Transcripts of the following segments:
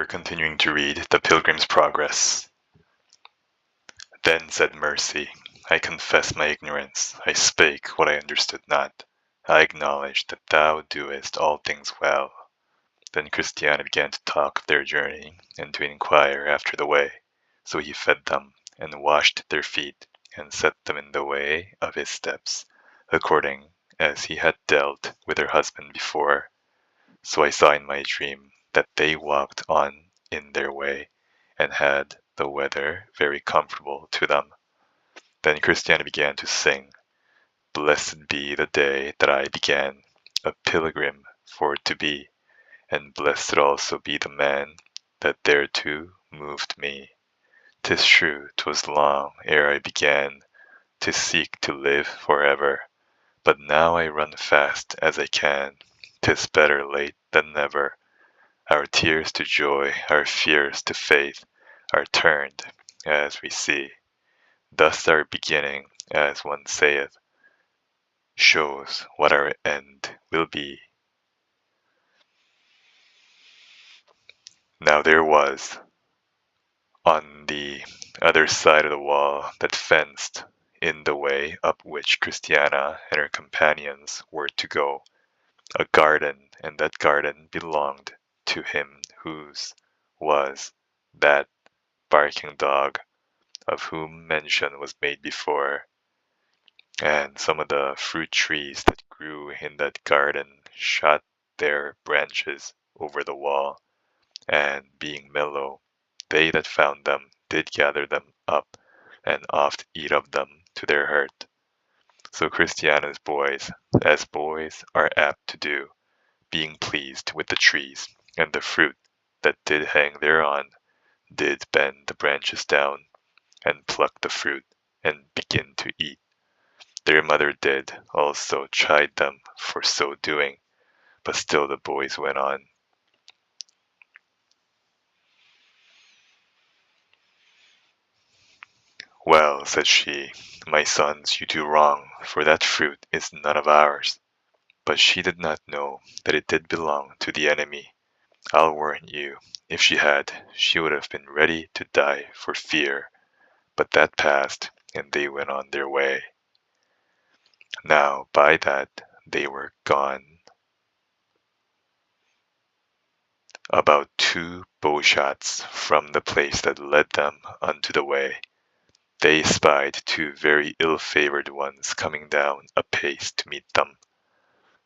we're continuing to read The Pilgrim's Progress. Then said Mercy, I confess my ignorance. I spake what I understood not. I acknowledge that thou doest all things well. Then Christiana began to talk of their journey, and to inquire after the way. So he fed them, and washed their feet, and set them in the way of his steps, according as he had dealt with her husband before. So I saw in my dream that they walked on in their way, and had the weather very comfortable to them. Then Christiana began to sing, Blessed be the day that I began, a pilgrim for to be, and blessed also be the man that thereto moved me. 'Tis true 'twas long ere I began to seek to live forever, but now I run fast as I can. 'Tis better late than never. Our tears to joy, our fears to faith, are turned, as we see. Thus our beginning, as one saith, shows what our end will be. Now there was, on the other side of the wall that fenced in the way up which Christiana and her companions were to go, a garden, and that garden belonged to him whose was that barking dog of whom mention was made before. And some of the fruit trees that grew in that garden shot their branches over the wall, and being mellow, they that found them did gather them up, and oft eat of them to their hurt. So Christiana's boys, as boys are apt to do, being pleased with the trees and the fruit that did hang thereon, did bend the branches down, and pluck the fruit, and begin to eat. Their mother did also chide them for so doing, but still the boys went on. Well, said she, my sons, you do wrong, for that fruit is none of ours. But she did not know that it did belong to the enemy. I'll warrant you, if she had, she would have been ready to die for fear. But that passed, and they went on their way. Now by that they were gone about 2 bowshots from the place that led them unto the way. They spied 2 very ill-favoured ones coming down apace to meet them.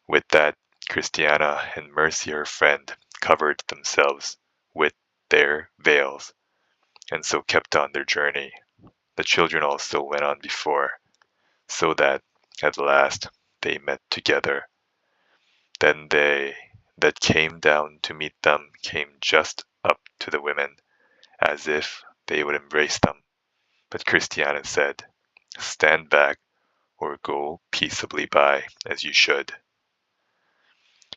With that, Christiana and Mercy her friend covered themselves with their veils, and so kept on their journey. The children also went on before, so that at last they met together. Then they that came down to meet them came just up to the women, as if they would embrace them. But Christiana said, Stand back, or go peaceably by, as you should.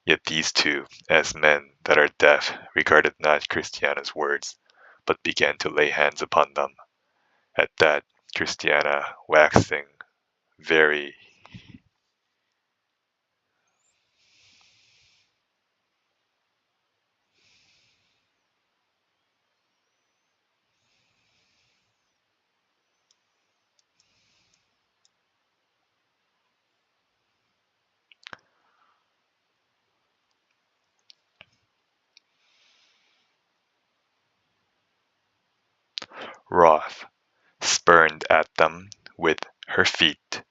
Yet these 2, as men that are deaf, regarded not Christiana's words, but began to lay hands upon them. At that, Christiana, waxing very wroth, spurned at them with her feet.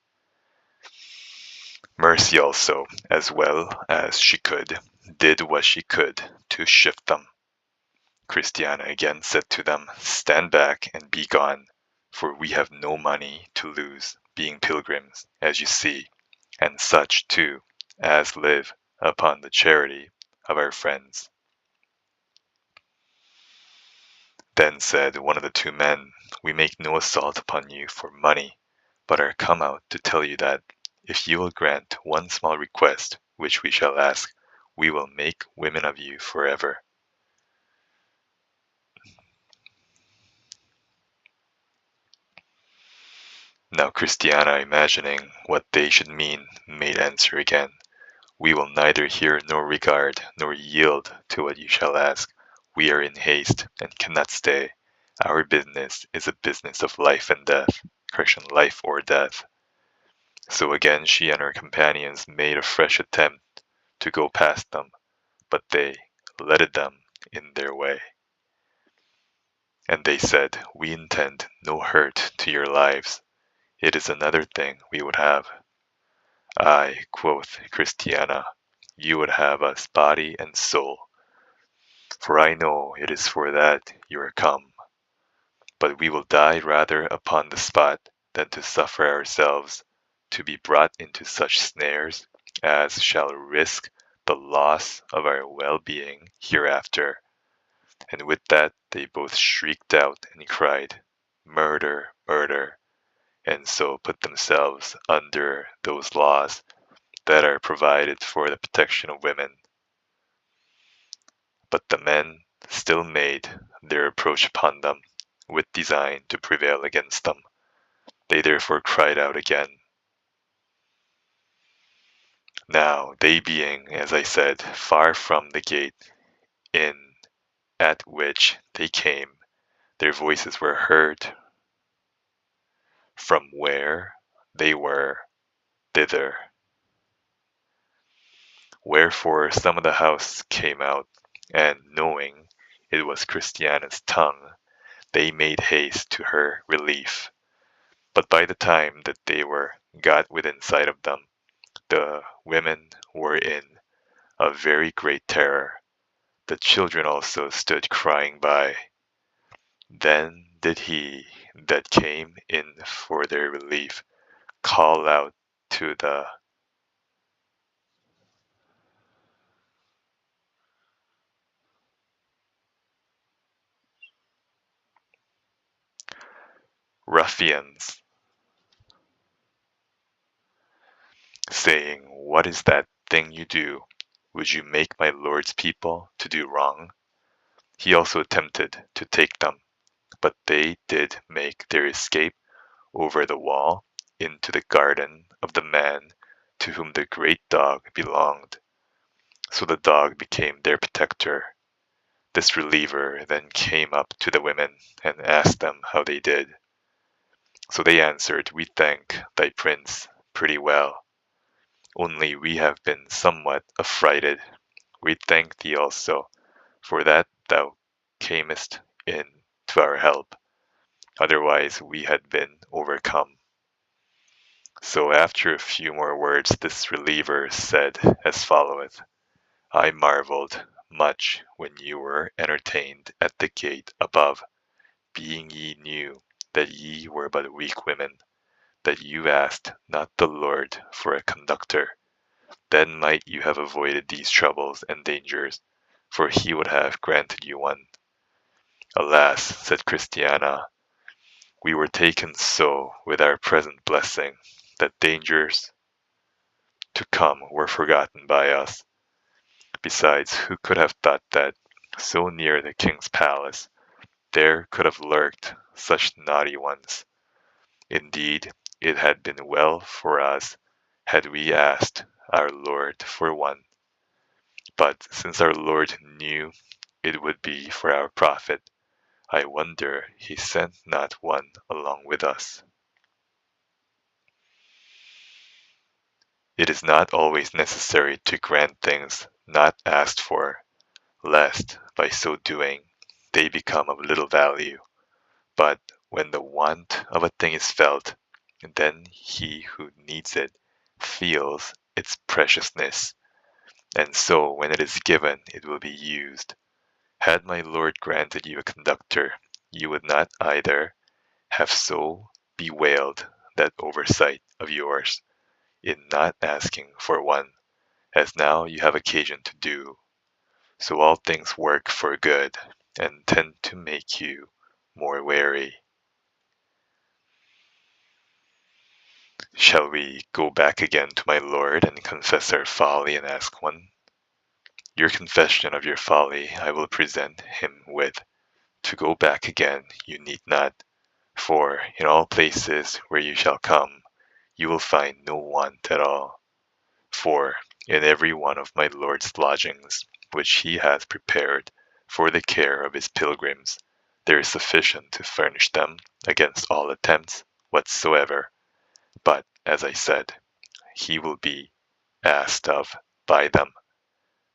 Mercy also, as well as she could, did what she could to shift them. Christiana again said to them, Stand back and be gone, for we have no money to lose, being pilgrims, as you see, and such, too, as live upon the charity of our friends. Then said one of the 2 men, We make no assault upon you for money, but are come out to tell you that, if you will grant one small request, which we shall ask, we will make women of you forever. Now Christiana, imagining what they should mean, made answer again, We will neither hear nor regard, nor yield to what you shall ask. We are in haste and cannot stay. Our business is a business of life and death, correction, life or death. So again she and her companions made a fresh attempt to go past them, but they letted them in their way. And they said, We intend no hurt to your lives. It is another thing we would have. Ay, quoth Christiana, you would have us body and soul, for I know it is for that you are come. But we will die rather upon the spot than to suffer ourselves to be brought into such snares as shall risk the loss of our well-being hereafter. And with that they both shrieked out and cried, Murder, murder, and so put themselves under those laws that are provided for the protection of women. But the men still made their approach upon them, with design to prevail against them. They therefore cried out again. Now they being, as I said, far from the gate in at which they came, their voices were heard from where they were thither. Wherefore some of the house came out, and knowing it was Christiana's tongue, they made haste to her relief. But by the time that they were got within sight of them, the women were in a very great terror. The children also stood crying by. Then did he that came in for their relief call out to the ruffians, saying, What is that thing you do? Would you make my lord's people to do wrong? He also attempted to take them, but they did make their escape over the wall into the garden of the man to whom the great dog belonged. So the dog became their protector. This reliever then came up to the women and asked them how they did. So they answered, We thank thy prince pretty well, only we have been somewhat affrighted. We thank thee also for that thou camest in to our help, otherwise we had been overcome. So after a few more words, this reliever said as followeth, I marveled much when you were entertained at the gate above, being ye knew that ye were but weak women, that you asked not the Lord for a conductor. Then might you have avoided these troubles and dangers, for he would have granted you one. Alas, said Christiana, we were taken so with our present blessing that dangers to come were forgotten by us. Besides, who could have thought that, so near the king's palace, there could have lurked such naughty ones? Indeed, it had been well for us had we asked our Lord for one. But since our Lord knew it would be for our profit, I wonder he sent not one along with us. It is not always necessary to grant things not asked for, lest, by so doing, they become of little value. But when the want of a thing is felt, then he who needs it feels its preciousness, and so when it is given it will be used. Had my lord granted you a conductor, you would not either have so bewailed that oversight of yours in not asking for one, as now you have occasion to do. So all things work for good, and tend to make you more wary. Shall we go back again to my lord and confess our folly and ask one? Your confession of your folly I will present him with. To go back again you need not, for in all places where you shall come, you will find no want at all. For in every one of my lord's lodgings, which he hath prepared For the care of his pilgrims, there is sufficient to furnish them against all attempts whatsoever. But, as I said, he will be asked of by them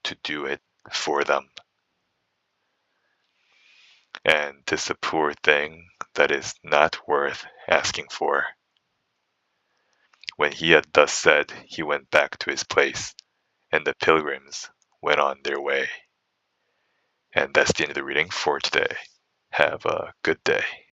to do it for them. And 'tis a poor thing that is not worth asking for. When he had thus said, he went back to his place, and the pilgrims went on their way. And that's the end of the reading for today. Have a good day.